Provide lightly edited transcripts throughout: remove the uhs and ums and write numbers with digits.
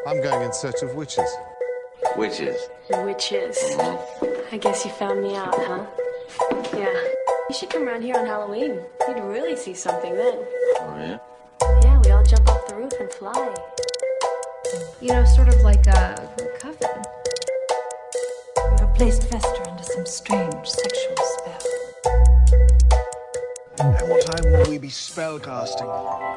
I'm going in search of witches. Witches. Witches. I guess you found me out, huh? Yeah. You should come around here on Halloween. You'd really see something then. Oh, yeah? Yeah, we all jump off the roof and fly. You know, sort of like a coven. You have placed Fester under some strange sexual spell. At what time will we be spellcasting?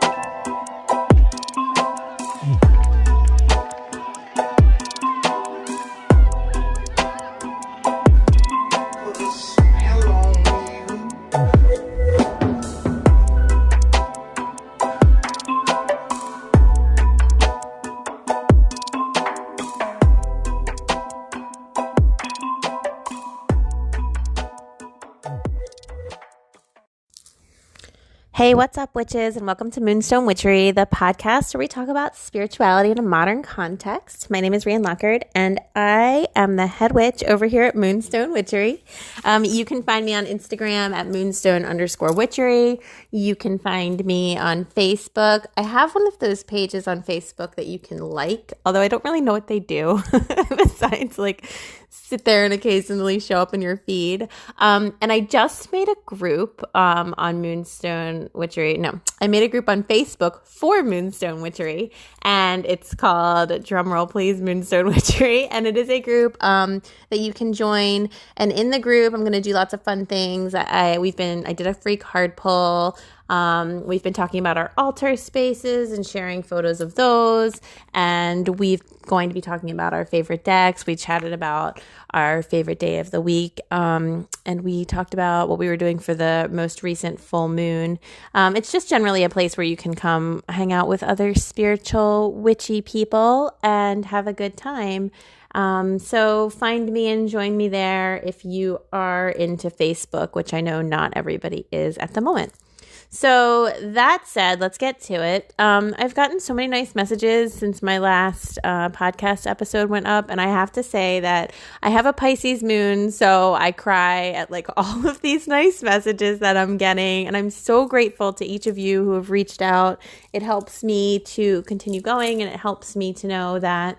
Hey, what's up, witches, and welcome to Moonstone Witchery, the podcast where we talk about spirituality in a modern context. My name is Rian Lockard, and I am the head witch over here at Moonstone Witchery. You can find me on Instagram at moonstone_witchery. You can find me on Facebook. I have one of those pages on Facebook that you can like, although I don't really know what they do besides like sit there and occasionally show up in your feed. And I just made a group on Moonstone Witchery. No, I made a group on Facebook for Moonstone Witchery, and it's called, drumroll please, Moonstone Witchery. And it is a group that you can join. And in the group, I'm going to do lots of fun things. I did a free card pull. We've been talking about our altar spaces and sharing photos of those, and we've going to be talking about our favorite decks. We chatted about our favorite day of the week, and we talked about what we were doing for the most recent full moon. It's just generally a place where you can come hang out with other spiritual, witchy people and have a good time. So find me and join me there if you are into Facebook, which I know not everybody is at the moment. So that said, let's get to it. I've gotten so many nice messages since my last podcast episode went up, and I have to say that I have a Pisces moon, so I cry at like all of these nice messages that I'm getting, and I'm so grateful to each of you who have reached out. It helps me to continue going, and it helps me to know that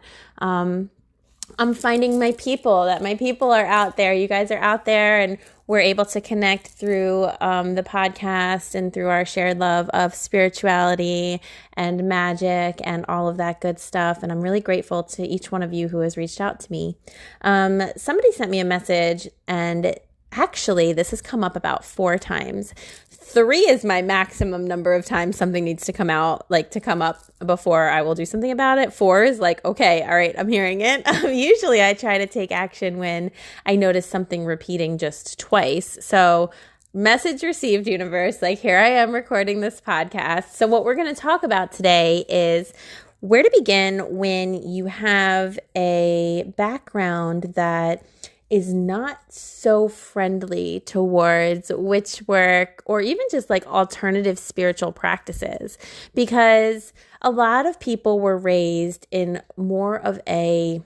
I'm finding my people, that my people are out there. You guys are out there, and we're able to connect through the podcast and through our shared love of spirituality and magic and all of that good stuff. And I'm really grateful to each one of you who has reached out to me. Somebody sent me a message, and actually this has come up about 4 times. 3 is my maximum number of times something needs to come out, like to come up before I will do something about it. 4 is like, okay, all right, I'm hearing it. Usually I try to take action when I notice something repeating just twice. So message received, universe, like here I am recording this podcast. So what we're going to talk about today is where to begin when you have a background that is not so friendly towards witch work or even just like alternative spiritual practices, because a lot of people were raised in more of a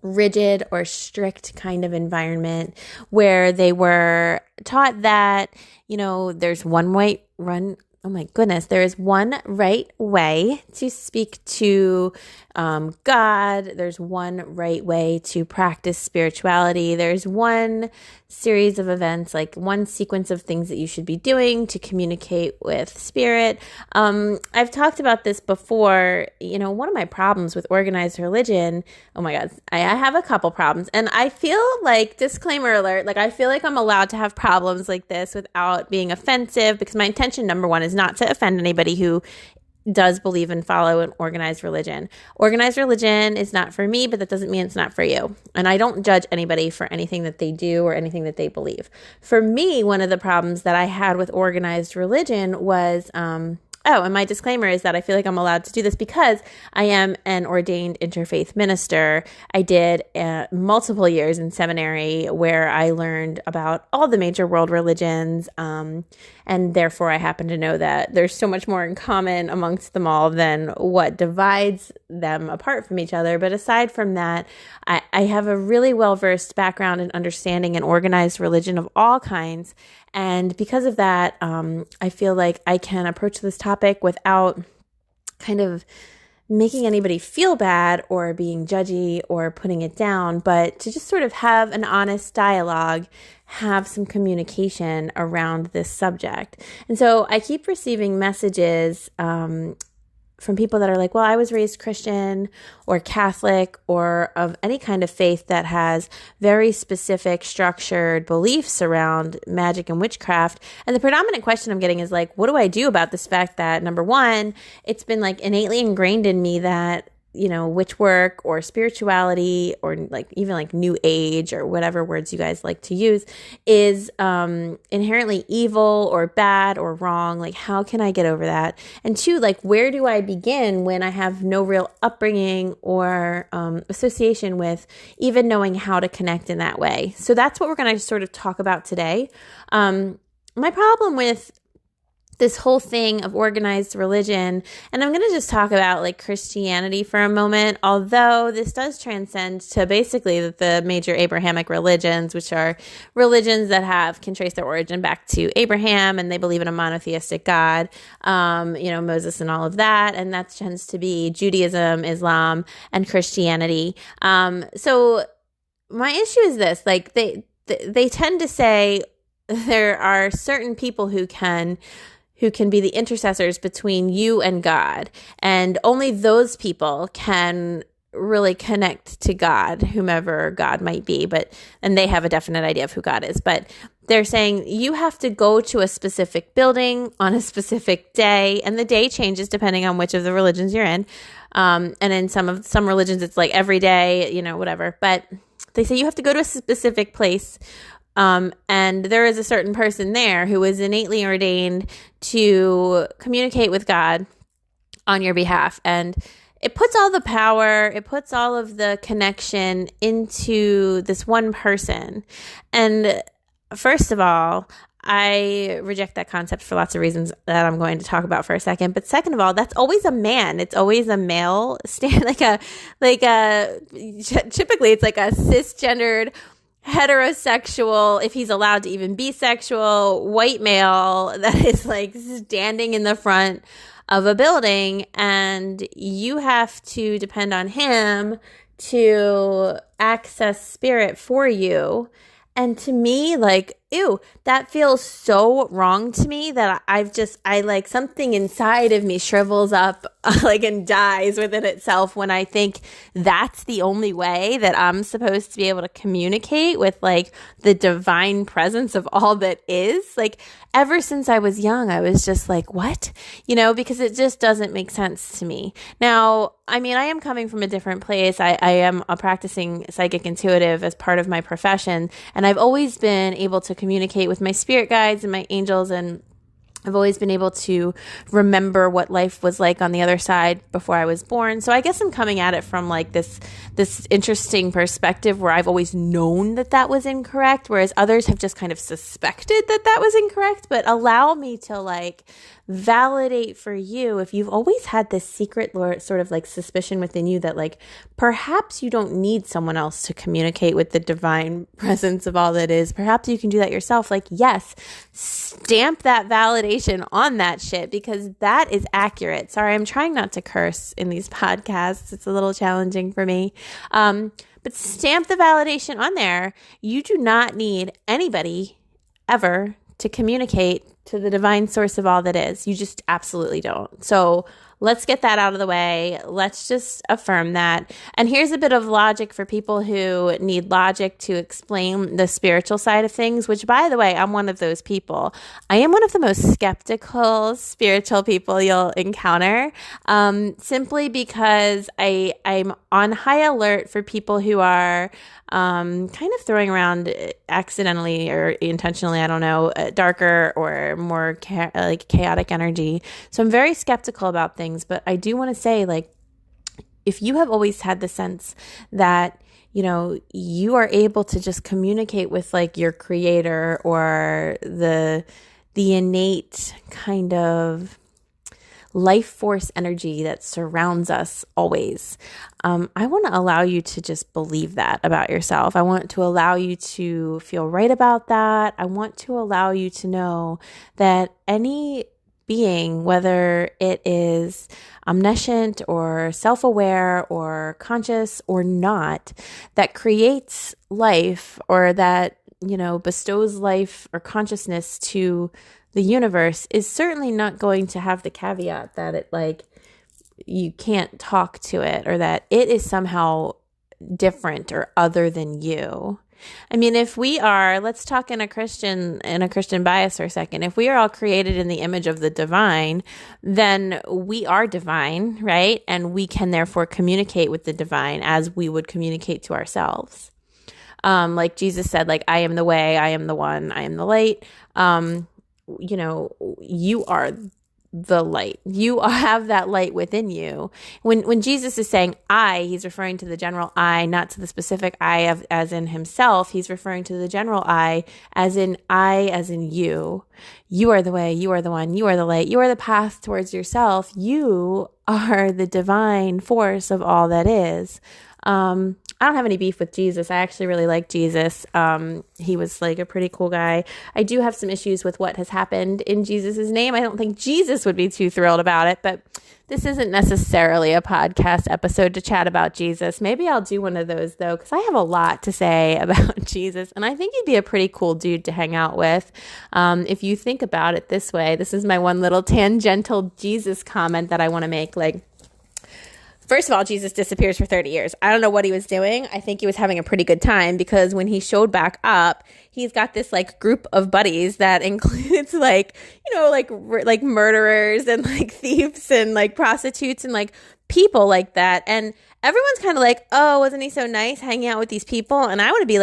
rigid or strict kind of environment where they were taught that, you know, there's one way run. Oh my goodness, there is one right way to speak to God. There's one right way to practice spirituality. There's one series of events, like one sequence of things that you should be doing to communicate with spirit. I've talked about this before. You know, one of my problems with organized religion, oh my God, I have a couple problems. And I feel like, disclaimer alert, like I feel like I'm allowed to have problems like this without being offensive, because my intention, number one, is not to offend anybody who does believe and follow an organized religion. Organized religion is not for me, but that doesn't mean it's not for you. And I don't judge anybody for anything that they do or anything that they believe. For me, one of the problems that I had with organized religion was, and my disclaimer is that I feel like I'm allowed to do this because I am an ordained interfaith minister. I did multiple years in seminary where I learned about all the major world religions, and therefore I happen to know that there's so much more in common amongst them all than what divides them apart from each other. But aside from that, I have a really well-versed background in understanding and organized religion of all kinds. And because of that, I feel like I can approach this topic without kind of making anybody feel bad or being judgy or putting it down, but to just sort of have an honest dialogue, have some communication around this subject. And so I keep receiving messages from people that are like, well, I was raised Christian or Catholic or of any kind of faith that has very specific structured beliefs around magic and witchcraft. And the predominant question I'm getting is like, what do I do about this fact that, number one, it's been like innately ingrained in me that, you know, witch work or spirituality or like even like new age or whatever words you guys like to use is inherently evil or bad or wrong. Like, how can I get over that? And two, like, where do I begin when I have no real upbringing or association with even knowing how to connect in that way? So that's what we're going to sort of talk about today. My problem with this whole thing of organized religion, and I'm going to just talk about like Christianity for a moment, although this does transcend to basically the major Abrahamic religions, which are religions that can trace their origin back to Abraham, and they believe in a monotheistic God, Moses and all of that, and that tends to be Judaism, Islam, and Christianity. So my issue is this, like they tend to say there are certain people who can be the intercessors between you and God. And only those people can really connect to God, whomever God might be. And they have a definite idea of who God is. But they're saying you have to go to a specific building on a specific day. And the day changes depending on which of the religions you're in. And in some religions, it's like every day, whatever. But they say you have to go to a specific place. And there is a certain person there who is innately ordained to communicate with God on your behalf. And it puts all the power, it puts all of the connection into this one person. And first of all, I reject that concept for lots of reasons that I'm going to talk about for a second. But second of all, that's always a man. It's always a male typically it's like a cisgendered heterosexual, if he's allowed to even be sexual, white male that is like standing in the front of a building, and you have to depend on him to access spirit for you. And to me, like, ew, that feels so wrong to me that I like something inside of me shrivels up and dies within itself when I think that's the only way that I'm supposed to be able to communicate with like the divine presence of all that is. Like, ever since I was young, I was just like, what? Because it just doesn't make sense to me. Now, I mean, I am coming from a different place. I am a practicing psychic intuitive as part of my profession, and I've always been able to communicate with my spirit guides and my angels, and I've always been able to remember what life was like on the other side before I was born. So I guess I'm coming at it from like this interesting perspective where I've always known that was incorrect, whereas others have just kind of suspected that was incorrect. But allow me to like validate for you if you've always had this secret sort of like suspicion within you that like perhaps you don't need someone else to communicate with the divine presence of all that is. Perhaps you can do that yourself. Like, yes, stamp that validation on that shit because that is accurate. Sorry, I'm trying not to curse in these podcasts. It's a little challenging for me. But stamp the validation on there. You do not need anybody ever to communicate to the divine source of all that is. You just absolutely don't. So let's get that out of the way. Let's just affirm that. And here's a bit of logic for people who need logic to explain the spiritual side of things, which, by the way, I'm one of those people. I am one of the most skeptical spiritual people you'll encounter, simply because I'm on high alert for people who are kind of throwing around accidentally or intentionally, I don't know, darker or more chaotic energy. So I'm very skeptical about things, but I do want to say, like, if you have always had the sense that, you are able to just communicate with like your creator or the innate kind of life force energy that surrounds us always. I want to allow you to just believe that about yourself. I want to allow you to feel right about that. I want to allow you to know that any being, whether it is omniscient or self-aware or conscious or not, that creates life or that, bestows life or consciousness to the universe is certainly not going to have the caveat that it you can't talk to it or that it is somehow different or other than you. I mean, if we are, let's talk in a Christian bias for a second. If we are all created in the image of the divine, then we are divine, right? And we can therefore communicate with the divine as we would communicate to ourselves. Like Jesus said, I am the way, I am the one, I am the light. You are the light. You have that light within you. When Jesus is saying I, he's referring to the general I, not to the specific I as in himself. He's referring to the general I as in you. You are the way, you are the one, you are the light, you are the path towards yourself. You are the divine force of all that is. I don't have any beef with Jesus. I actually really like Jesus. He was a pretty cool guy. I do have some issues with what has happened in Jesus's name. I don't think Jesus would be too thrilled about it, but this isn't necessarily a podcast episode to chat about Jesus. Maybe I'll do one of those though, because I have a lot to say about Jesus, and I think he'd be a pretty cool dude to hang out with. If you think about it this way, this is my one little tangential Jesus comment that I want to make. First of all, Jesus disappears for 30 years. I don't know what he was doing. I think he was having a pretty good time because when he showed back up, he's got this group of buddies that includes murderers and thieves and prostitutes and people like that. And everyone's kind of oh, wasn't he so nice hanging out with these people? And I would be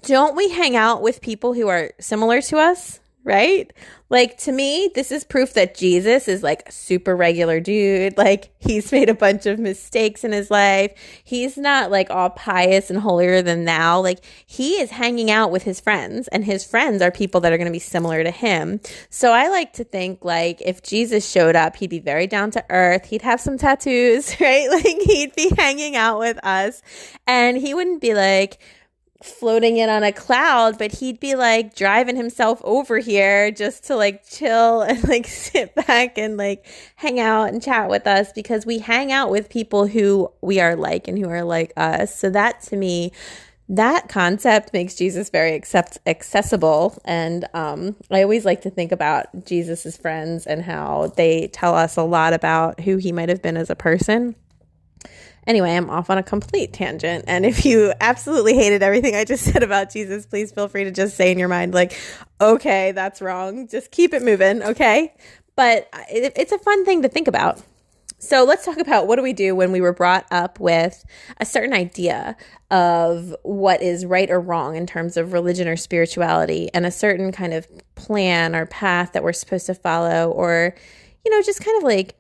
don't we hang out with people who are similar to us? Right? To me, this is proof that Jesus is a super regular dude. He's made a bunch of mistakes in his life. He's not all pious and holier than thou. He is hanging out with his friends, and his friends are people that are going to be similar to him. So I like to think if Jesus showed up, he'd be very down to earth. He'd have some tattoos, right? He'd be hanging out with us, and he wouldn't be floating in on a cloud, but he'd be driving himself over here just to chill and sit back and hang out and chat with us, because we hang out with people who we are and who are like us. So that, to me, that concept makes Jesus very accessible. And I always like to think about Jesus's friends and how they tell us a lot about who he might have been as a person. Anyway, I'm off on a complete tangent. And if you absolutely hated everything I just said about Jesus, please feel free to just say in your mind, okay, that's wrong. Just keep it moving, okay? But it's a fun thing to think about. So let's talk about what do we do when we were brought up with a certain idea of what is right or wrong in terms of religion or spirituality, and a certain kind of plan or path that we're supposed to follow, or, just kind of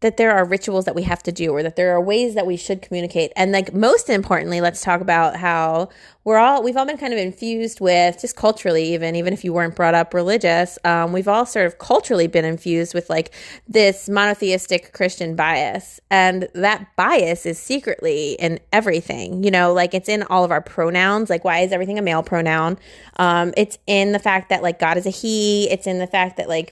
that there are rituals that we have to do, or that there are ways that we should communicate. And most importantly, let's talk about how we've all been kind of infused with, just culturally, even if you weren't brought up religious, we've all sort of culturally been infused with this monotheistic Christian bias. And that bias is secretly in everything, it's in all of our pronouns. Why is everything a male pronoun? It's in the fact that God is a he. It's in the fact that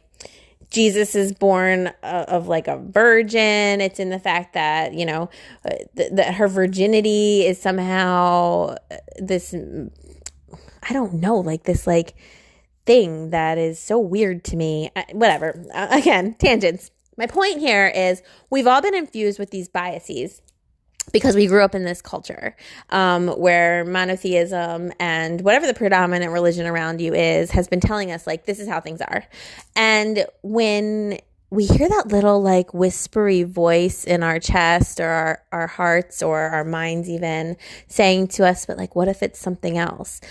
Jesus is born of a virgin. It's in the fact that, that her virginity is somehow this, I don't know, this thing that is so weird to me. Whatever. Again, tangents. My point here is we've all been infused with these biases because we grew up in this culture where monotheism and whatever the predominant religion around you has been telling us, this is how things are. And when we hear that little whispery voice in our chest or our hearts or our minds even saying to us, but what if it's something else?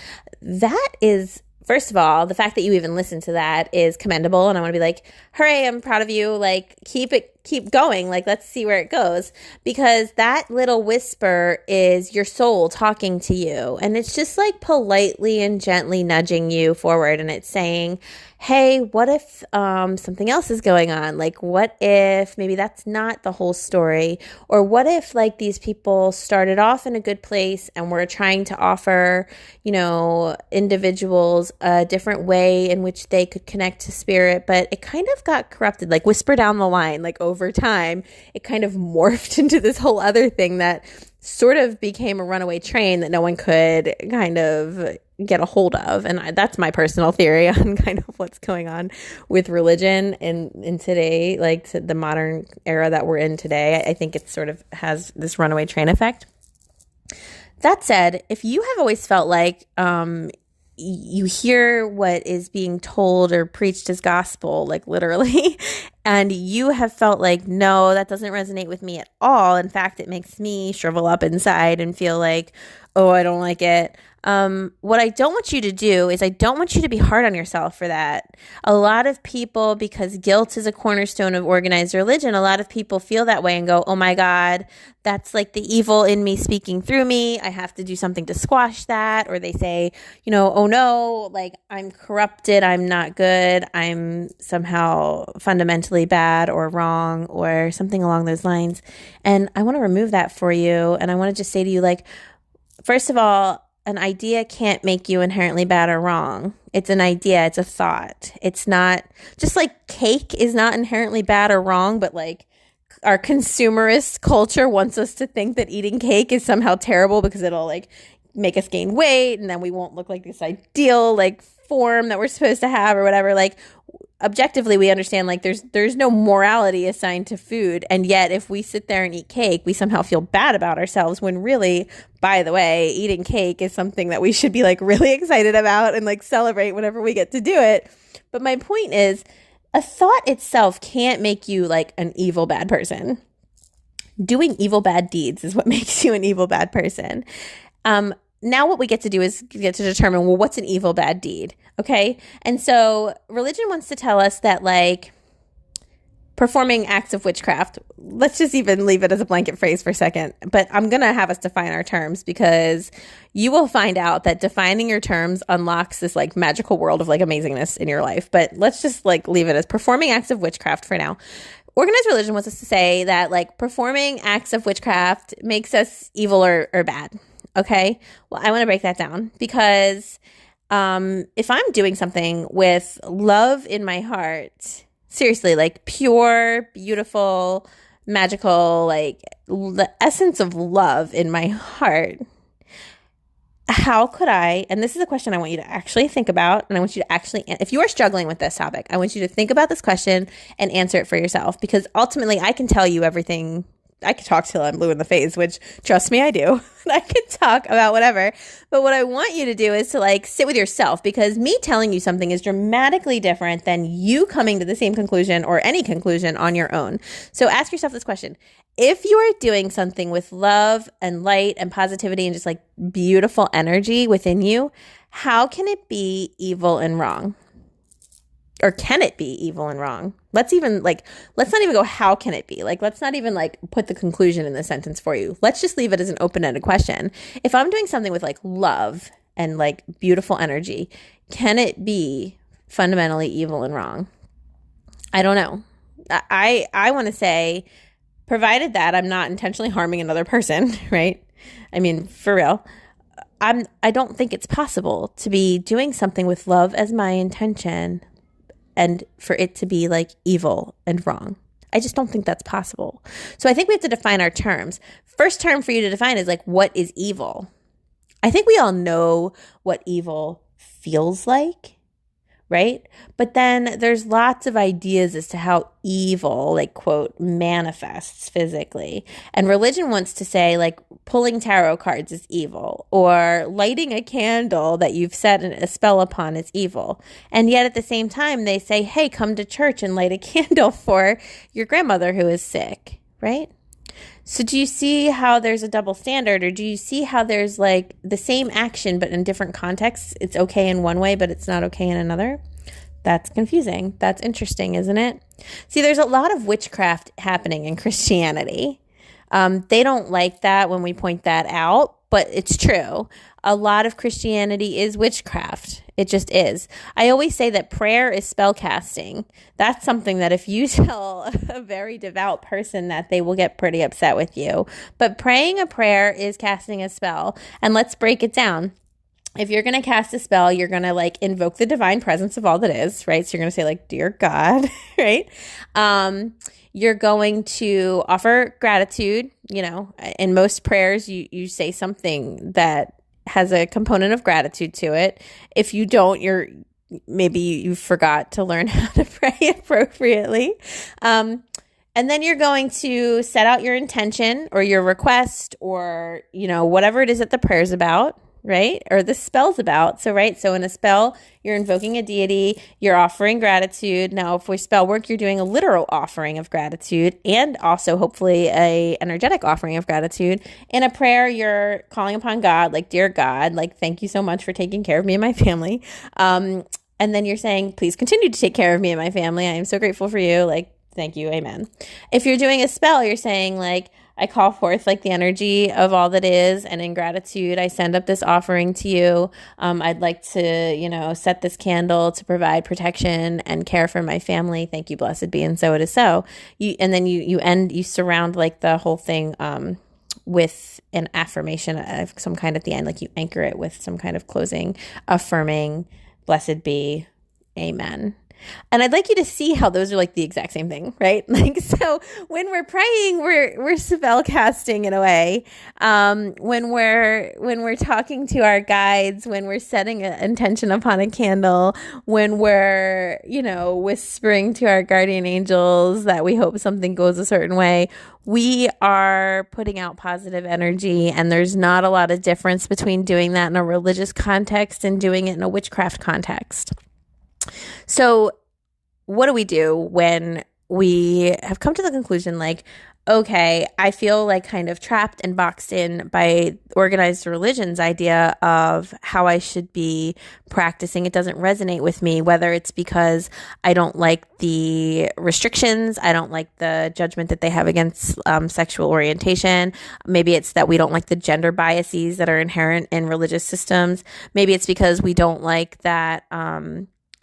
That is, first of all, the fact that you even listen to that is commendable. And I want to be hooray, I'm proud of you. Keep it keep going. Like, let's see where it goes, because that little whisper is your soul talking to you. And it's just like politely and gently nudging you forward. And it's saying, hey, what if something else is going on? Like, what if maybe that's not the whole story? Or what if like these people started off in a good place and we're trying to offer, individuals a different way in which they could connect to spirit, but it kind of got corrupted, like whisper down the line, like over time, it kind of morphed into this whole other thing that sort of became a runaway train that no one could kind of get a hold of. And that's my personal theory on kind of what's going on with religion in today, like the modern era that we're in today. I think it sort of has this runaway train effect. That said, if you have always felt like you hear what is being told or preached as gospel, like literally, and you have felt like, no, that doesn't resonate with me at all. In fact, it makes me shrivel up inside and feel like, oh, I don't like it. What I don't want you to do is I don't want you to be hard on yourself for that. A lot of people, because guilt is a cornerstone of organized religion, a lot of people feel that way and go, oh my God, that's like the evil in me speaking through me. I have to do something to squash that. Or they say, oh no, like I'm corrupted. I'm not good. I'm somehow fundamentally bad or wrong or something along those lines. And I want to remove that for you. And I want to just say to you, like, first of all, an idea can't make you inherently bad or wrong. It's an idea. It's a thought. It's not just like cake is not inherently bad or wrong, but like our consumerist culture wants us to think that eating cake is somehow terrible because it'll like make us gain weight and then we won't look like this ideal like form that we're supposed to have or whatever. Like objectively, we understand like there's no morality assigned to food. And yet if we sit there and eat cake, we somehow feel bad about ourselves when really, by the way, eating cake is something that we should be like really excited about and like celebrate whenever we get to do it. But my point is, a thought itself can't make you like an evil bad person. Doing evil bad deeds is what makes you an evil bad person. Now what we get to do is get to determine, well, what's an evil bad deed? Okay. And so religion wants to tell us that like performing acts of witchcraft, let's just even leave it as a blanket phrase for a second, but I'm going to have us define our terms because you will find out that defining your terms unlocks this like magical world of like amazingness in your life. But let's just like leave it as performing acts of witchcraft for now. Organized religion wants us to say that like performing acts of witchcraft makes us evil or bad. Okay. Well, I want to break that down because if I'm doing something with love in my heart, seriously, like pure, beautiful, magical, like the essence of love in my heart, how could I, and this is a question I want you to actually think about, and I want you to actually, if you are struggling with this topic, I want you to think about this question and answer it for yourself, because ultimately I can tell you everything. I could talk till I'm blue in the face, which trust me, I do. I could talk about whatever. But what I want you to do is to like sit with yourself, because me telling you something is dramatically different than you coming to the same conclusion or any conclusion on your own. So ask yourself this question. If you are doing something with love and light and positivity and just like beautiful energy within you, how can it be evil and wrong? Or can it be evil and wrong? Let's not even go, how can it be? Like, let's not even like put the conclusion in the sentence for you. Let's just leave it as an open-ended question. If I'm doing something with like love and like beautiful energy, can it be fundamentally evil and wrong? I don't know. I want to say, provided that I'm not intentionally harming another person, right? I mean, for real. I don't think it's possible to be doing something with love as my intention and for it to be like evil and wrong. I just don't think that's possible. So I think we have to define our terms. First term for you to define is like, what is evil? I think we all know what evil feels like, right? But then there's lots of ideas as to how evil, like, quote, manifests physically. And religion wants to say, like, pulling tarot cards is evil, or lighting a candle that you've set a spell upon is evil. And yet at the same time, they say, hey, come to church and light a candle for your grandmother who is sick, right? So do you see how there's a double standard, or do you see how there's like the same action but in different contexts? It's okay in one way, but it's not okay in another. That's confusing. That's interesting, isn't it? See, there's a lot of witchcraft happening in Christianity. They don't like that when we point that out, but it's true. A lot of Christianity is witchcraft. It just is. I always say that prayer is spell casting. That's something that if you tell a very devout person that, they will get pretty upset with you. But praying a prayer is casting a spell. And let's break it down. If you're going to cast a spell, you're going to like invoke the divine presence of all that is, right? So you're going to say like, dear God, right? You're going to offer gratitude. You know, in most prayers, you say something that has a component of gratitude to it. If you don't, maybe you forgot to learn how to pray appropriately. And then you're going to set out your intention or your request or, you know, whatever it is that the prayer's about, right? Or the spell's about. So, right. So in a spell, you're invoking a deity, you're offering gratitude. Now, if we spell work, you're doing a literal offering of gratitude and also hopefully a energetic offering of gratitude. In a prayer, you're calling upon God, like, dear God, like, thank you so much for taking care of me and my family. And then you're saying, please continue to take care of me and my family. I am so grateful for you. Like, thank you. Amen. If you're doing a spell, you're saying like, I call forth like the energy of all that is, and in gratitude, I send up this offering to you. I'd like to, you know, set this candle to provide protection and care for my family. Thank you, blessed be, and so it is so. You surround like the whole thing with an affirmation of some kind at the end, like you anchor it with some kind of closing, affirming, blessed be, amen. And I'd like you to see how those are like the exact same thing, right? Like, so when we're praying, we're spell casting in a way. When we're talking to our guides, when we're setting an intention upon a candle, when we're, you know, whispering to our guardian angels that we hope something goes a certain way, we are putting out positive energy. And there's not a lot of difference between doing that in a religious context and doing it in a witchcraft context. So what do we do when we have come to the conclusion like, okay, I feel like kind of trapped and boxed in by organized religion's idea of how I should be practicing. It doesn't resonate with me, whether it's because I don't like the restrictions, I don't like the judgment that they have against sexual orientation. Maybe it's that we don't like the gender biases that are inherent in religious systems. Maybe it's because we don't like that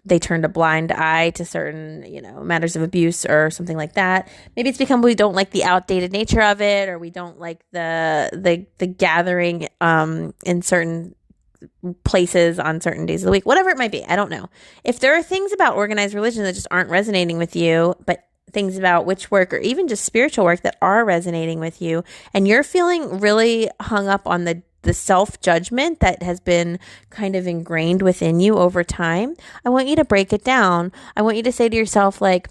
they turned a blind eye to certain, you know, matters of abuse or something like that. Maybe it's because we don't like the outdated nature of it, or we don't like the gathering in certain places on certain days of the week, whatever it might be. I don't know. If there are things about organized religion that just aren't resonating with you, but things about witch work or even just spiritual work that are resonating with you, and you're feeling really hung up on the self-judgment that has been kind of ingrained within you over time, I want you to break it down. I want you to say to yourself, like,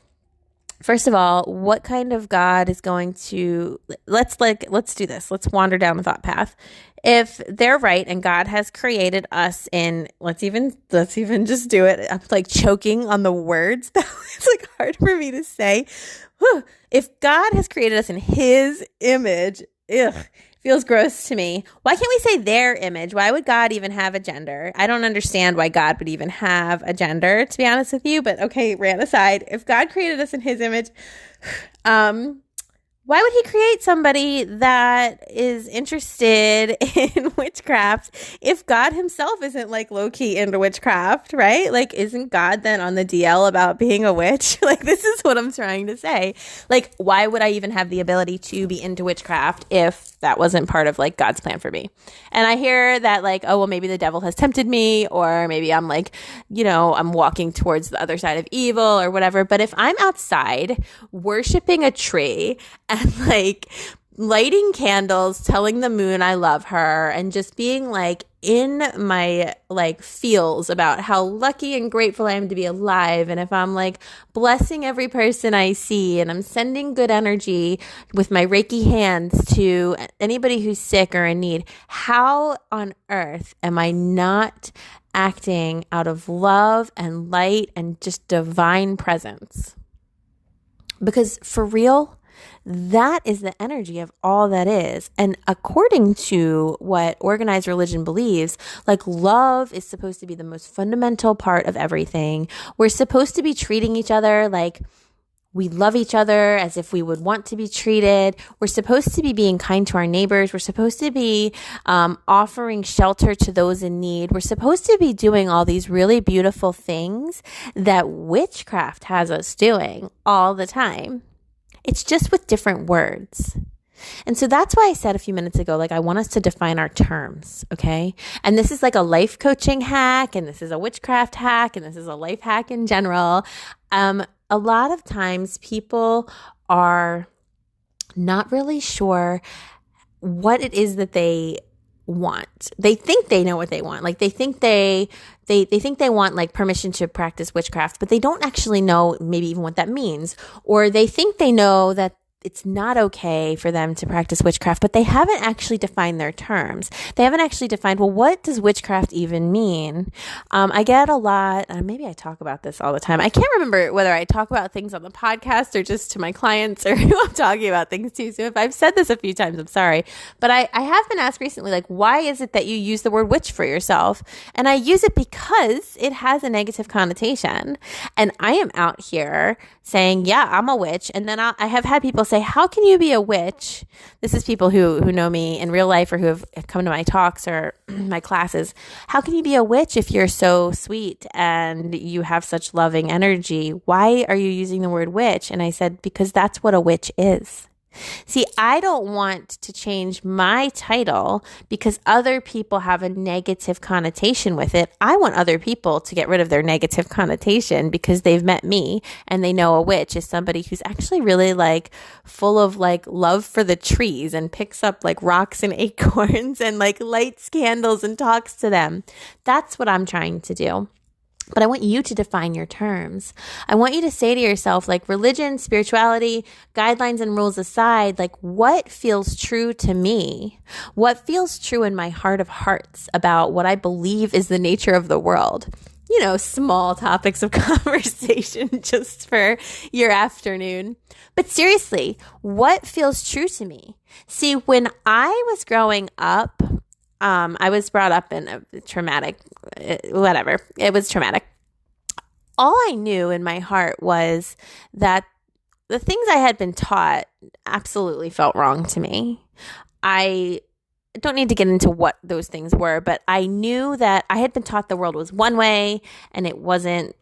first of all, what kind of God is going to, let's do this. Let's wander down the thought path. If they're right and God has created us in, let's even just do it. I'm like choking on the words. It's like hard for me to say. If God has created us in his image, feels gross to me. Why can't we say their image? Why would God even have a gender? I don't understand why God would even have a gender, to be honest with you. But okay, rant aside. If God created us in his image, why would he create somebody that is interested in witchcraft if God himself isn't like low-key into witchcraft, right? Like, isn't God then on the DL about being a witch? Like, this is what I'm trying to say. Like, why would I even have the ability to be into witchcraft if that wasn't part of like God's plan for me? And I hear that like, oh, well, maybe the devil has tempted me, or maybe I'm like, you know, I'm walking towards the other side of evil or whatever. But if I'm outside worshiping a tree and like lighting candles, telling the moon I love her, and just being like in my like feels about how lucky and grateful I am to be alive, and if I'm like blessing every person I see, and I'm sending good energy with my Reiki hands to anybody who's sick or in need, how on earth am I not acting out of love and light and just divine presence? Because for real, that is the energy of all that is. And according to what organized religion believes, like love is supposed to be the most fundamental part of everything. We're supposed to be treating each other like we love each other as if we would want to be treated. We're supposed to be being kind to our neighbors. We're supposed to be offering shelter to those in need. We're supposed to be doing all these really beautiful things that witchcraft has us doing all the time. It's just with different words. And so that's why I said a few minutes ago, like, I want us to define our terms, okay? And this is like a life coaching hack, and this is a witchcraft hack, and this is a life hack in general. A lot of times people are not really sure what it is that they want. They think they know what they want. Like, they think they think they want like permission to practice witchcraft, but they don't actually know maybe even what that means. Or they think they know that it's not okay for them to practice witchcraft, but they haven't actually defined their terms. They haven't actually defined, well, what does witchcraft even mean? I get a lot, maybe I talk about this all the time. I can't remember whether I talk about things on the podcast or just to my clients or who I'm talking about things to. So if I've said this a few times, I'm sorry. But I have been asked recently, like, why is it that you use the word witch for yourself? And I use it because it has a negative connotation. And I am out here saying, yeah, I'm a witch. And then I have had people say, how can you be a witch? This is people who know me in real life or who have come to my talks or my classes. How can you be a witch if you're so sweet and you have such loving energy? Why are you using the word witch? And I said, because that's what a witch is. See, I don't want to change my title because other people have a negative connotation with it. I want other people to get rid of their negative connotation because they've met me and they know a witch is somebody who's actually really like full of like love for the trees and picks up like rocks and acorns and like lights candles and talks to them. That's what I'm trying to do. But I want you to define your terms. I want you to say to yourself, like, religion, spirituality, guidelines and rules aside, like, what feels true to me? What feels true in my heart of hearts about what I believe is the nature of the world? You know, small topics of conversation just for your afternoon. But seriously, what feels true to me? See, when I was growing up, I was brought up in a traumatic, whatever. It was traumatic. All I knew in my heart was that the things I had been taught absolutely felt wrong to me. I don't need to get into what those things were, but I knew that I had been taught the world was one way and it wasn't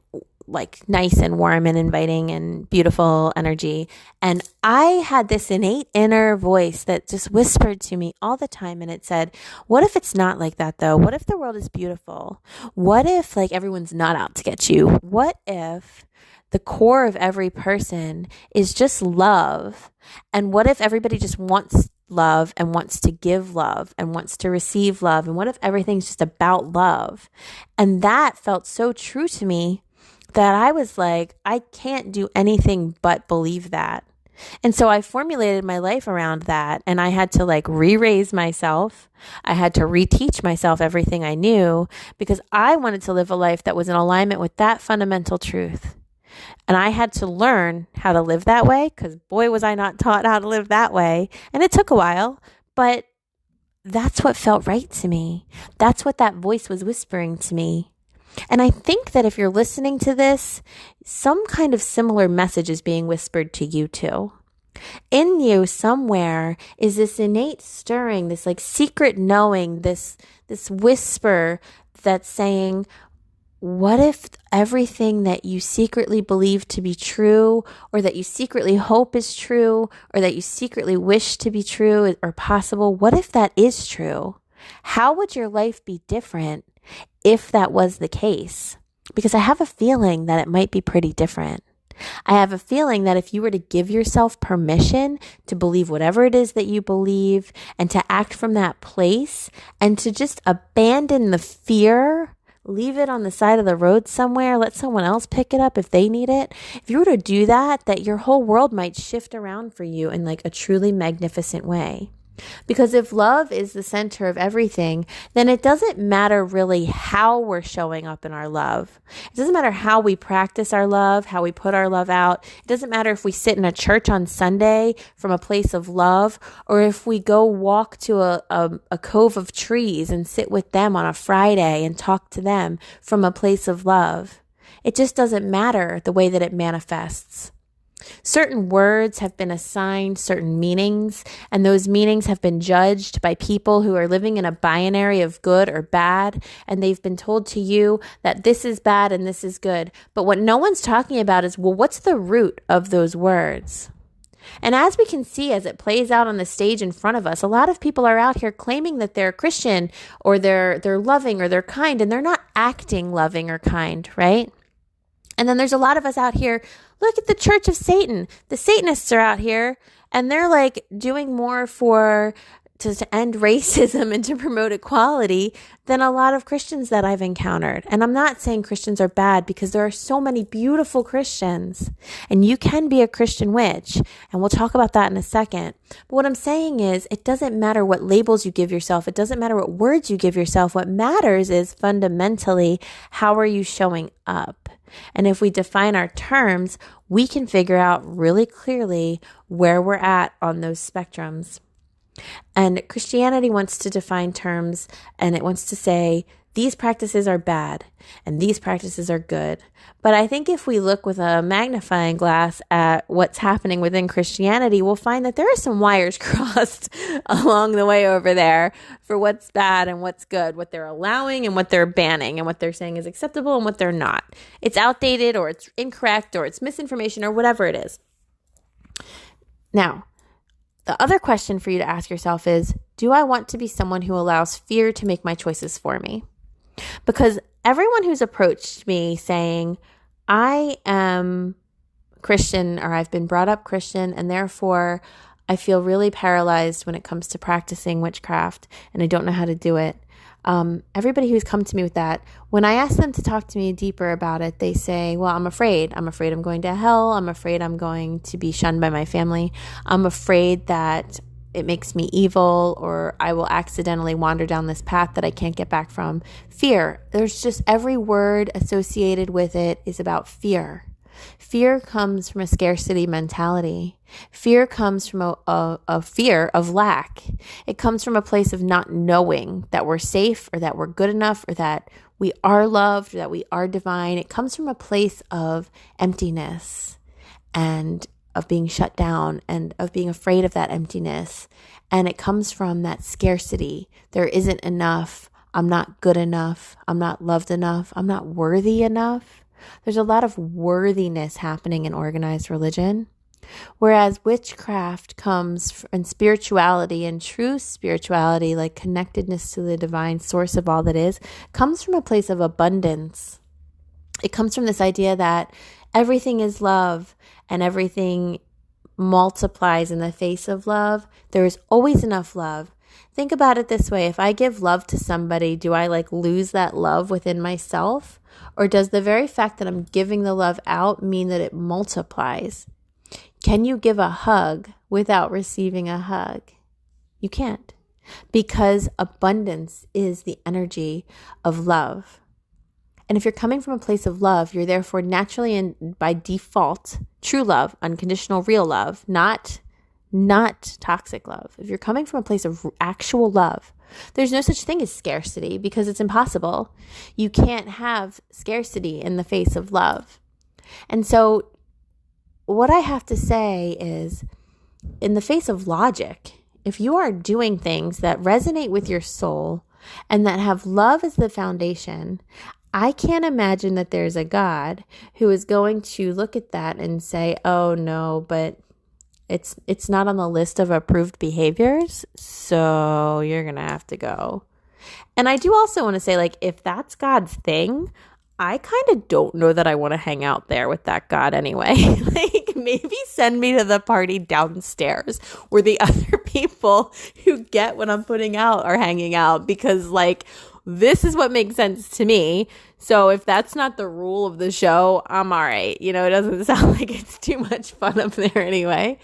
like nice and warm and inviting and beautiful energy. And I had this innate inner voice that just whispered to me all the time. And it said, what if it's not like that though? What if the world is beautiful? What if like everyone's not out to get you? What if the core of every person is just love? And what if everybody just wants love and wants to give love and wants to receive love? And what if everything's just about love? And that felt so true to me that I was like, I can't do anything but believe that. And so I formulated my life around that, and I had to like re-raise myself. I had to reteach myself everything I knew because I wanted to live a life that was in alignment with that fundamental truth. And I had to learn how to live that way because boy, was I not taught how to live that way. And it took a while, but that's what felt right to me. That's what that voice was whispering to me. And I think that if you're listening to this, some kind of similar message is being whispered to you too. In you somewhere is this innate stirring, this like secret knowing, this whisper that's saying, what if everything that you secretly believe to be true, or that you secretly hope is true, or that you secretly wish to be true or possible, what if that is true? How would your life be different if that was the case? Because I have a feeling that it might be pretty different. I have a feeling that if you were to give yourself permission to believe whatever it is that you believe and to act from that place and to just abandon the fear, leave it on the side of the road somewhere, let someone else pick it up if they need it. If you were to do that, that your whole world might shift around for you in like a truly magnificent way. Because if love is the center of everything, then it doesn't matter really how we're showing up in our love. It doesn't matter how we practice our love, how we put our love out. It doesn't matter if we sit in a church on Sunday from a place of love, or if we go walk to a cove of trees and sit with them on a Friday and talk to them from a place of love. It just doesn't matter the way that it manifests. Certain words have been assigned certain meanings, and those meanings have been judged by people who are living in a binary of good or bad, and they've been told to you that this is bad and this is good. But what no one's talking about is, well, what's the root of those words? And as we can see, as it plays out on the stage in front of us, a lot of people are out here claiming that they're Christian or they're loving or they're kind, and they're not acting loving or kind, right? And then there's a lot of us out here. Look at the Church of Satan. The Satanists are out here, and they're like doing more to end racism and to promote equality than a lot of Christians that I've encountered. And I'm not saying Christians are bad, because there are so many beautiful Christians, and you can be a Christian witch, and we'll talk about that in a second. But what I'm saying is, it doesn't matter what labels you give yourself. It doesn't matter what words you give yourself. What matters is fundamentally, how are you showing up? And if we define our terms, we can figure out really clearly where we're at on those spectrums. And Christianity wants to define terms, and it wants to say, these practices are bad and these practices are good. But I think if we look with a magnifying glass at what's happening within Christianity, we'll find that there are some wires crossed along the way over there for what's bad and what's good, what they're allowing and what they're banning, and what they're saying is acceptable and what they're not. It's outdated, or it's incorrect, or it's misinformation, or whatever it is. Now, the other question for you to ask yourself is, do I want to be someone who allows fear to make my choices for me? Because everyone who's approached me saying, I am Christian, or I've been brought up Christian, and therefore I feel really paralyzed when it comes to practicing witchcraft, and I don't know how to do it. Everybody who's come to me with that, when I ask them to talk to me deeper about it, they say, well, I'm afraid I'm going to hell. I'm afraid I'm going to be shunned by my family. I'm afraid that it makes me evil, or I will accidentally wander down this path that I can't get back from. Fear. There's just every word associated with it is about fear. Fear comes from a scarcity mentality. Fear comes from a fear of lack. It comes from a place of not knowing that we're safe, or that we're good enough, or that we are loved, or that we are divine. It comes from a place of emptiness and of being shut down, and of being afraid of that emptiness. And it comes from that scarcity. There isn't enough. I'm not good enough. I'm not loved enough. I'm not worthy enough. There's a lot of worthiness happening in organized religion. Whereas witchcraft comes, and spirituality, and true spirituality, like connectedness to the divine source of all that is, comes from a place of abundance. It comes from this idea that everything is love, and everything multiplies in the face of love. There is always enough love. Think about it this way. If I give love to somebody, do I lose that love within myself? Or does the very fact that I'm giving the love out mean that it multiplies? Can you give a hug without receiving a hug? You can't, because abundance is the energy of love. And if you're coming from a place of love, you're therefore naturally and by default true love, unconditional real love, not toxic love. If you're coming from a place of actual love, there's no such thing as scarcity, because it's impossible. You can't have scarcity in the face of love. And so what I have to say is, in the face of logic, if you are doing things that resonate with your soul and that have love as the foundation, I can't imagine that there's a God who is going to look at that and say, oh no, but it's not on the list of approved behaviors, so you're going to have to go. And I do also want to say, if that's God's thing, I kind of don't know that I want to hang out there with that God anyway. Maybe send me to the party downstairs where the other people who get what I'm putting out are hanging out, because this is what makes sense to me. So if that's not the rule of the show, I'm all right. It doesn't sound like it's too much fun up there anyway.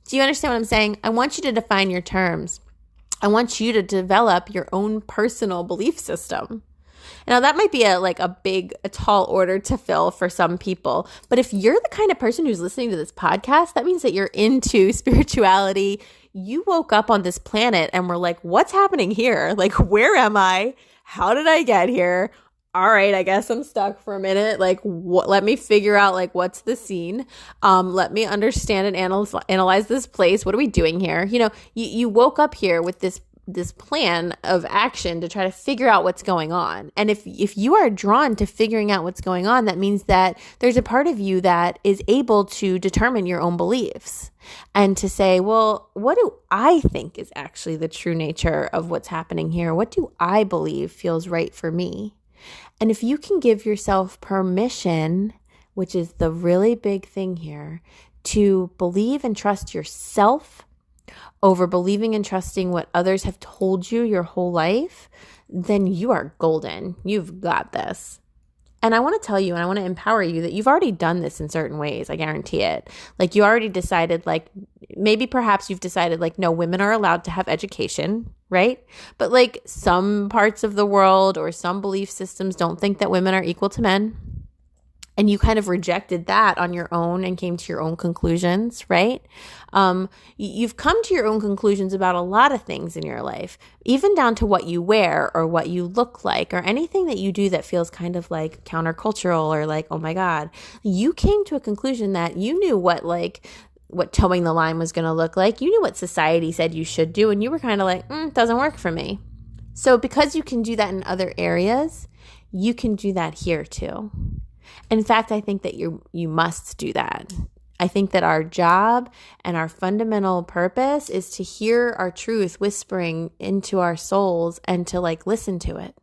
Do you understand what I'm saying? I want you to define your terms. I want you to develop your own personal belief system. Now, that might be a tall order to fill for some people. But if you're the kind of person who's listening to this podcast, that means that you're into spirituality. You woke up on this planet and were like, what's happening here? Where am I? How did I get here? all right, I guess I'm stuck for a minute. Like, let me figure out, like, what's the scene? Let me understand and analyze this place. What are we doing here? You know, you woke up here with this plan of action to try to figure out what's going on. And if you are drawn to figuring out what's going on, that means that there's a part of you that is able to determine your own beliefs and to say, well, what do I think is actually the true nature of what's happening here? What do I believe feels right for me? And if you can give yourself permission, which is the really big thing here, to believe and trust yourself over believing and trusting what others have told you your whole life, then you are golden. You've got this. And I want to tell you, and I want to empower you that you've already done this in certain ways. I guarantee it. Like, you already decided, like, maybe perhaps you've decided, like, no, women are allowed to have education, right? But like some parts of the world or some belief systems don't think that women are equal to men. And you kind of rejected that on your own and came to your own conclusions, right? You've come to your own conclusions about a lot of things in your life, even down to what you wear or what you look like or anything that you do that feels kind of like countercultural or like, oh my God. You came to a conclusion that you knew what towing the line was going to look like. You knew what society said you should do. And you were kind of like, it doesn't work for me. So because you can do that in other areas, you can do that here too. In fact, I think that you must do that. I think that our job and our fundamental purpose is to hear our truth whispering into our souls and to like listen to it.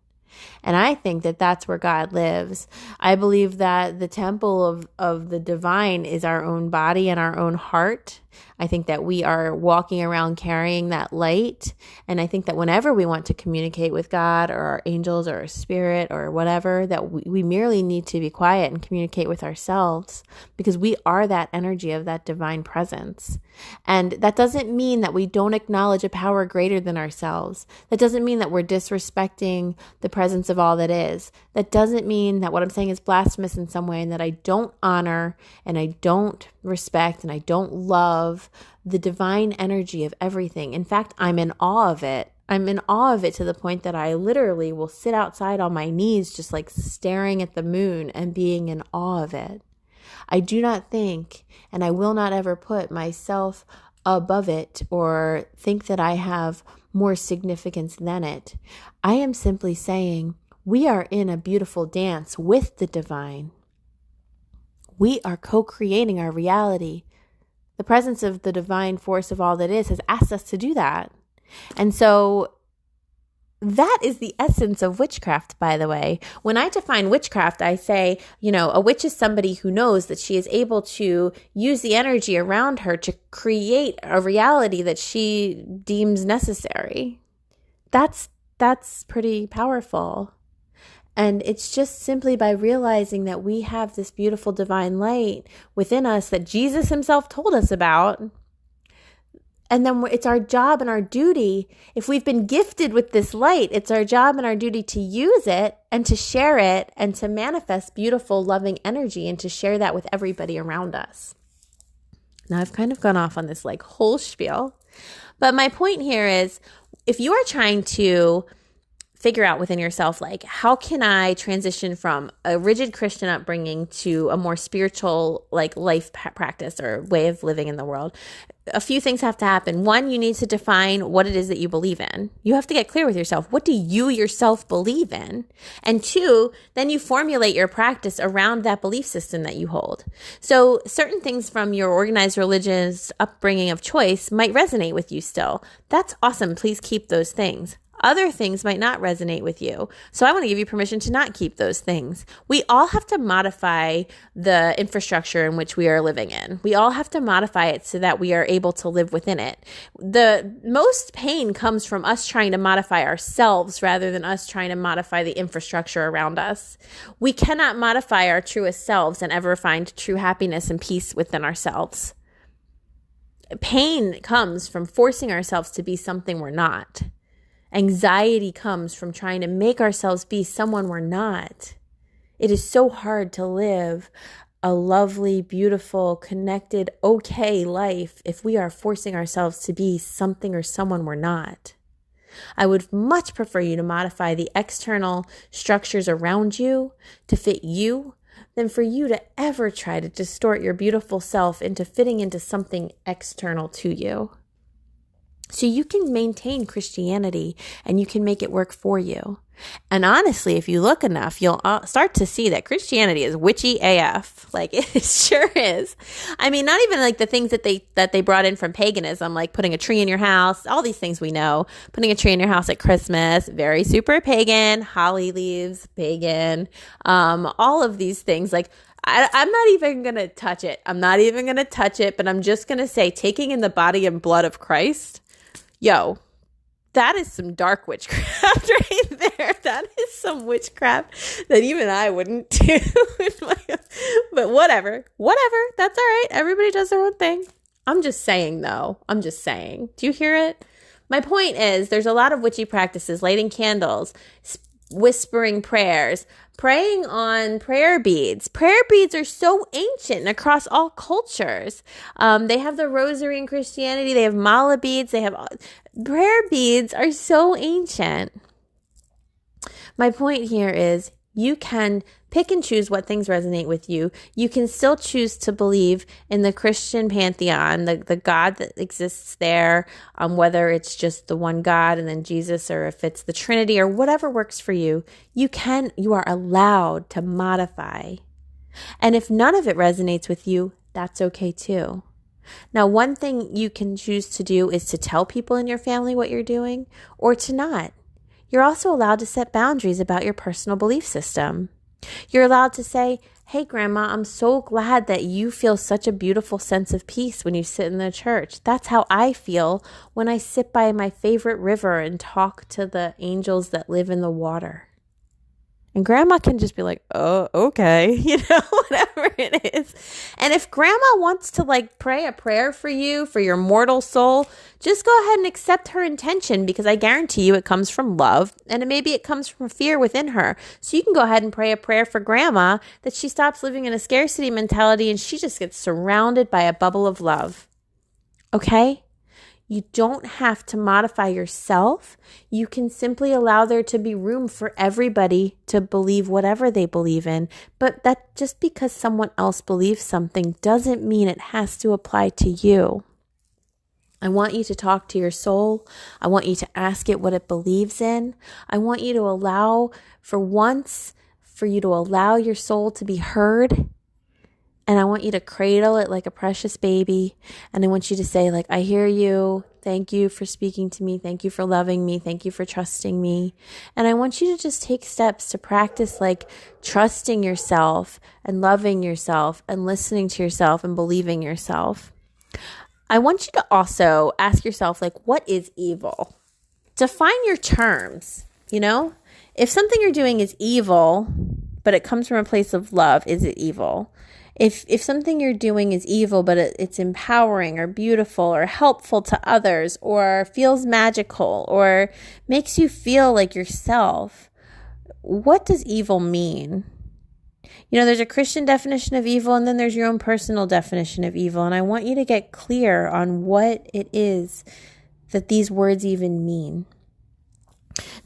And I think that that's where God lives. I believe that the temple of the divine is our own body and our own heart. I think that we are walking around carrying that light. And I think that whenever we want to communicate with God or our angels or our spirit or whatever, that we merely need to be quiet and communicate with ourselves because we are that energy of that divine presence. And that doesn't mean that we don't acknowledge a power greater than ourselves. That doesn't mean that we're disrespecting the presence of all that is. That doesn't mean that what I'm saying is blasphemous in some way and that I don't honor and I don't respect and I don't love the divine energy of everything. In fact, I'm in awe of it. I'm in awe of it to the point that I literally will sit outside on my knees just like staring at the moon and being in awe of it. I do not think, and I will not ever put myself above it or think that I have more significance than it. I am simply saying we are in a beautiful dance with the divine. We are co-creating our reality. The presence of the divine force of all that is has asked us to do that. And so that is the essence of witchcraft, by the way. When I define witchcraft, I say, a witch is somebody who knows that she is able to use the energy around her to create a reality that she deems necessary. That's pretty powerful. And it's just simply by realizing that we have this beautiful divine light within us that Jesus himself told us about. And then it's our job and our duty, if we've been gifted with this light, it's our job and our duty to use it and to share it and to manifest beautiful, loving energy and to share that with everybody around us. Now, I've kind of gone off on this like whole spiel, but my point here is if you are trying to figure out within yourself, like, how can I transition from a rigid Christian upbringing to a more spiritual, like, life practice or way of living in the world? A few things have to happen. One, you need to define what it is that you believe in. You have to get clear with yourself. What do you yourself believe in? And two, then you formulate your practice around that belief system that you hold. So certain things from your organized religious upbringing of choice might resonate with you still. That's awesome. Please keep those things. Other things might not resonate with you. So I want to give you permission to not keep those things. We all have to modify the infrastructure in which we are living in. We all have to modify it so that we are able to live within it. The most pain comes from us trying to modify ourselves rather than us trying to modify the infrastructure around us. We cannot modify our truest selves and ever find true happiness and peace within ourselves. Pain comes from forcing ourselves to be something we're not. Anxiety comes from trying to make ourselves be someone we're not. It is so hard to live a lovely, beautiful, connected, okay life if we are forcing ourselves to be something or someone we're not. I would much prefer you to modify the external structures around you to fit you than for you to ever try to distort your beautiful self into fitting into something external to you. So you can maintain Christianity and you can make it work for you. And honestly, if you look enough, you'll start to see that Christianity is witchy AF. Like, it sure is. I mean, not even like the things that they brought in from paganism, like putting a tree in your house, all these things we know. Putting a tree in your house at Christmas, very super pagan. Holly leaves, pagan. All of these things, like, I'm not even going to touch it. But I'm just going to say, taking in the body and blood of Christ, yo, that is some dark witchcraft right there. That is some witchcraft that even I wouldn't do. But whatever. That's all right. Everybody does their own thing. I'm just saying, though. Do you hear it? My point is, there's a lot of witchy practices, lighting candles, whispering prayers, praying on prayer beads. Prayer beads are so ancient and across all cultures. They have the rosary in Christianity. They have mala beads. Prayer beads are so ancient. My point here is you can pick and choose what things resonate with you. You can still choose to believe in the Christian pantheon, the God that exists there, whether it's just the one God and then Jesus, or if it's the Trinity or whatever works for you. You are allowed to modify. And if none of it resonates with you, that's okay too. Now, one thing you can choose to do is to tell people in your family what you're doing or to not. You're also allowed to set boundaries about your personal belief system. You're allowed to say, hey, Grandma, I'm so glad that you feel such a beautiful sense of peace when you sit in the church. That's how I feel when I sit by my favorite river and talk to the angels that live in the water. And Grandma can just be like, oh, okay, whatever it is. And if Grandma wants to pray a prayer for you, for your mortal soul, just go ahead and accept her intention, because I guarantee you it comes from love, and maybe it comes from fear within her. So you can go ahead and pray a prayer for Grandma that she stops living in a scarcity mentality and she just gets surrounded by a bubble of love. Okay? You don't have to modify yourself. You can simply allow there to be room for everybody to believe whatever they believe in. But that just because someone else believes something doesn't mean it has to apply to you. I want you to talk to your soul. I want you to ask it what it believes in. I want you to allow, for once, for you to allow your soul to be heard. And I want you to cradle it like a precious baby. And I want you to say, I hear you. Thank you for speaking to me. Thank you for loving me. Thank you for trusting me. And I want you to just take steps to practice trusting yourself and loving yourself and listening to yourself and believing yourself. I want you to also ask yourself, what is evil? Define your terms, If something you're doing is evil, but it comes from a place of love, is it evil? If something you're doing is evil, but it's empowering or beautiful or helpful to others or feels magical or makes you feel like yourself, what does evil mean? There's a Christian definition of evil, and then there's your own personal definition of evil. And I want you to get clear on what it is that these words even mean.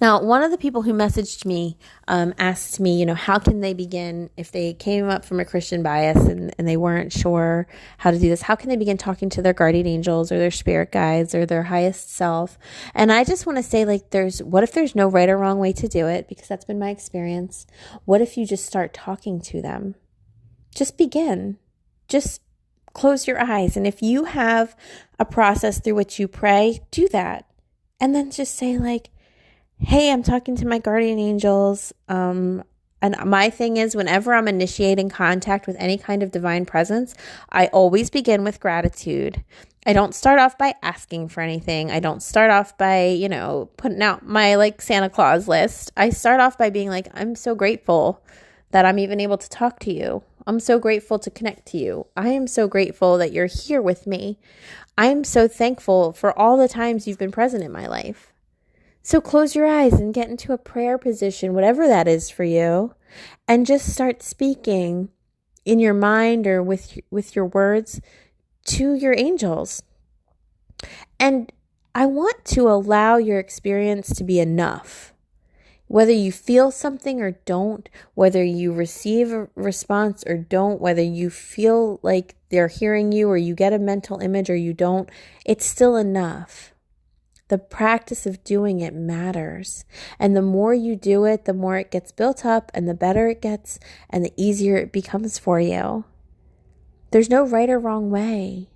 Now, one of the people who messaged me asked me, how can they begin if they came up from a Christian bias and they weren't sure how to do this? How can they begin talking to their guardian angels or their spirit guides or their highest self? And I just want to say, what if there's no right or wrong way to do it? Because that's been my experience. What if you just start talking to them? Just begin. Just close your eyes. And if you have a process through which you pray, do that. And then just say hey, I'm talking to my guardian angels. And my thing is, whenever I'm initiating contact with any kind of divine presence, I always begin with gratitude. I don't start off by asking for anything. I don't start off by, putting out my Santa Claus list. I start off by being I'm so grateful that I'm even able to talk to you. I'm so grateful to connect to you. I am so grateful that you're here with me. I'm so thankful for all the times you've been present in my life. So close your eyes and get into a prayer position, whatever that is for you, and just start speaking in your mind or with your words to your angels. And I want to allow your experience to be enough. Whether you feel something or don't, whether you receive a response or don't, whether you feel like they're hearing you or you get a mental image or you don't, it's still enough. The practice of doing it matters. And the more you do it, the more it gets built up and the better it gets and the easier it becomes for you. There's no right or wrong way.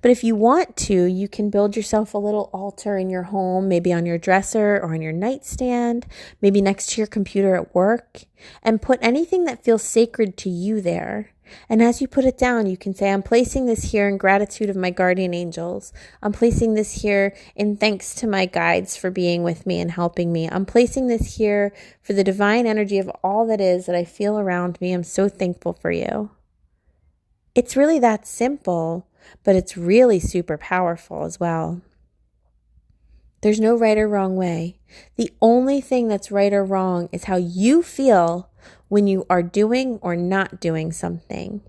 But if you want to, you can build yourself a little altar in your home, maybe on your dresser or on your nightstand, maybe next to your computer at work, and put anything that feels sacred to you there. And as you put it down, you can say, I'm placing this here in gratitude of my guardian angels. I'm placing this here in thanks to my guides for being with me and helping me. I'm placing this here for the divine energy of all that is that I feel around me. I'm so thankful for you. It's really that simple. But it's really super powerful as well. There's no right or wrong way. The only thing that's right or wrong is how you feel when you are doing or not doing something.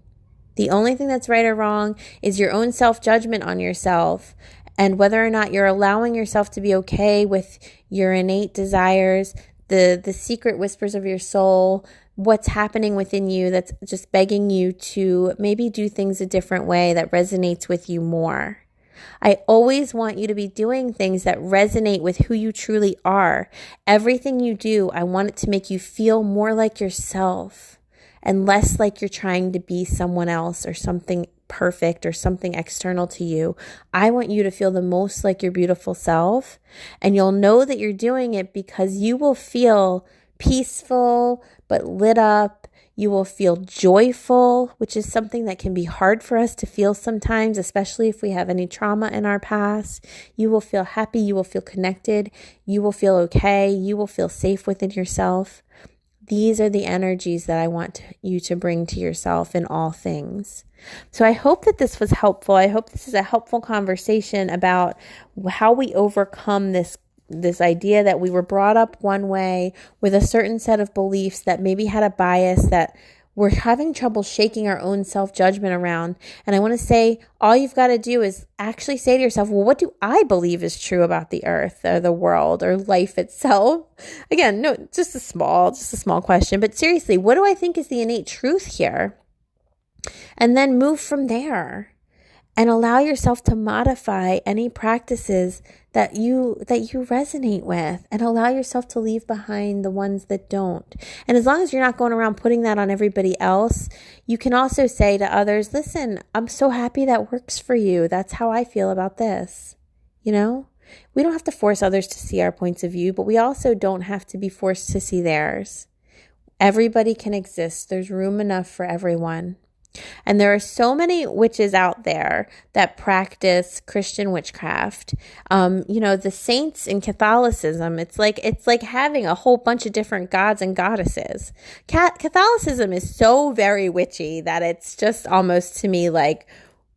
The only thing that's right or wrong is your own self-judgment on yourself and whether or not you're allowing yourself to be okay with your innate desires, the secret whispers of your soul, what's happening within you that's just begging you to maybe do things a different way that resonates with you more. I always want you to be doing things that resonate with who you truly are. Everything you do, I want it to make you feel more like yourself and less like you're trying to be someone else or something perfect or something external to you. I want you to feel the most like your beautiful self, and you'll know that you're doing it because you will feel peaceful but lit up. You will feel joyful, which is something that can be hard for us to feel sometimes, especially if we have any trauma in our past. You will feel happy. You will feel connected. You will feel okay. You will feel safe within yourself. These are the energies that I want you to bring to yourself in all things. So I hope that this was helpful. I hope this is a helpful conversation about how we overcome this idea that we were brought up one way with a certain set of beliefs that maybe had a bias that we're having trouble shaking our own self-judgment around. And I want to say, all you've got to do is actually say to yourself, well, what do I believe is true about the earth or the world or life itself? Again, no, just a small question. But seriously, what do I think is the innate truth here? And then move from there. And allow yourself to modify any practices that you resonate with, and allow yourself to leave behind the ones that don't. And as long as you're not going around putting that on everybody else, you can also say to others, listen, I'm so happy that works for you. That's how I feel about this. You know, we don't have to force others to see our points of view, but we also don't have to be forced to see theirs. Everybody can exist. There's room enough for everyone. And there are so many witches out there that practice Christian witchcraft. The saints in Catholicism, it's like having a whole bunch of different gods and goddesses. Catholicism is so very witchy that it's just almost to me like,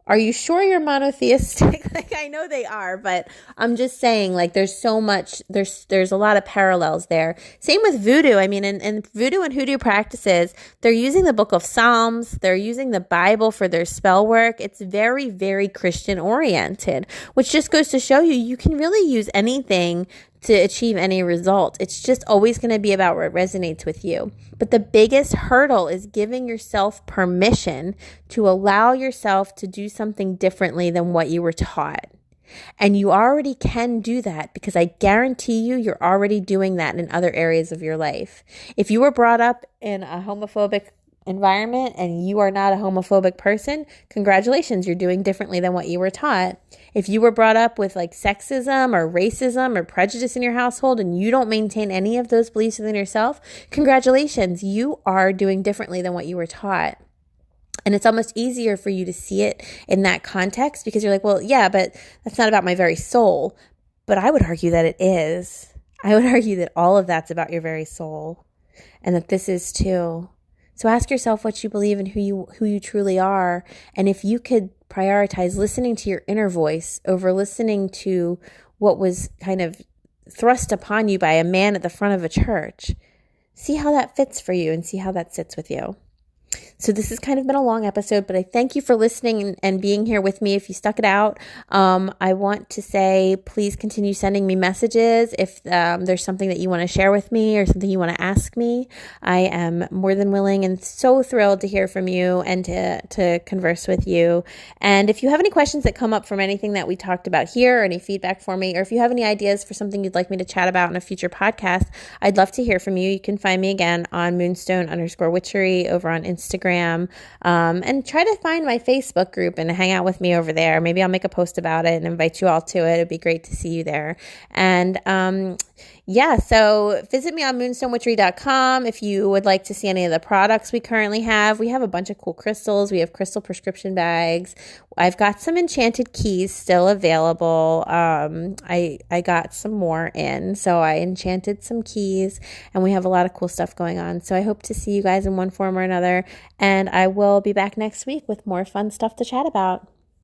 are you sure you're monotheistic? Like, I know they are, but I'm just saying, like, there's so much, there's a lot of parallels there. Same with voodoo. I mean, in voodoo and hoodoo practices, they're using the Book of Psalms. They're using the Bible for their spell work. It's very, very Christian oriented, which just goes to show you can really use anything to achieve any result. It's just always going to be about what resonates with you. But the biggest hurdle is giving yourself permission to allow yourself to do something differently than what you were taught. And you already can do that because I guarantee you're already doing that in other areas of your life. If you were brought up in a homophobic environment and you are not a homophobic person, congratulations, you're doing differently than what you were taught. If you were brought up with like sexism or racism or prejudice in your household and you don't maintain any of those beliefs within yourself, congratulations, you are doing differently than what you were taught. And it's almost easier for you to see it in that context because you're like, well, yeah, but that's not about my very soul. But I would argue that it is. I would argue that all of that's about your very soul and that this is too. So ask yourself what you believe and who you truly are. And if you could prioritize listening to your inner voice over listening to what was kind of thrust upon you by a man at the front of a church, see how that fits for you and see how that sits with you. So this has kind of been a long episode, but I thank you for listening and being here with me if you stuck it out. I want to say, please continue sending me messages if there's something that you want to share with me or something you want to ask me. I am more than willing and so thrilled to hear from you and to converse with you. And if you have any questions that come up from anything that we talked about here, or any feedback for me, or if you have any ideas for something you'd like me to chat about in a future podcast, I'd love to hear from you. You can find me again on Moonstone_Witchery over on Instagram. And try to find my Facebook group and hang out with me over there. Maybe I'll make a post about it and invite you all to it. It'd be great to see you there. And so visit me on moonstonewitchery.com if you would like to see any of the products we currently have. We have a bunch of cool crystals. We have crystal prescription bags. I've got some enchanted keys still available. I got some more in, so I enchanted some keys, and we have a lot of cool stuff going on. So I hope to see you guys in one form or another, and I will be back next week with more fun stuff to chat about.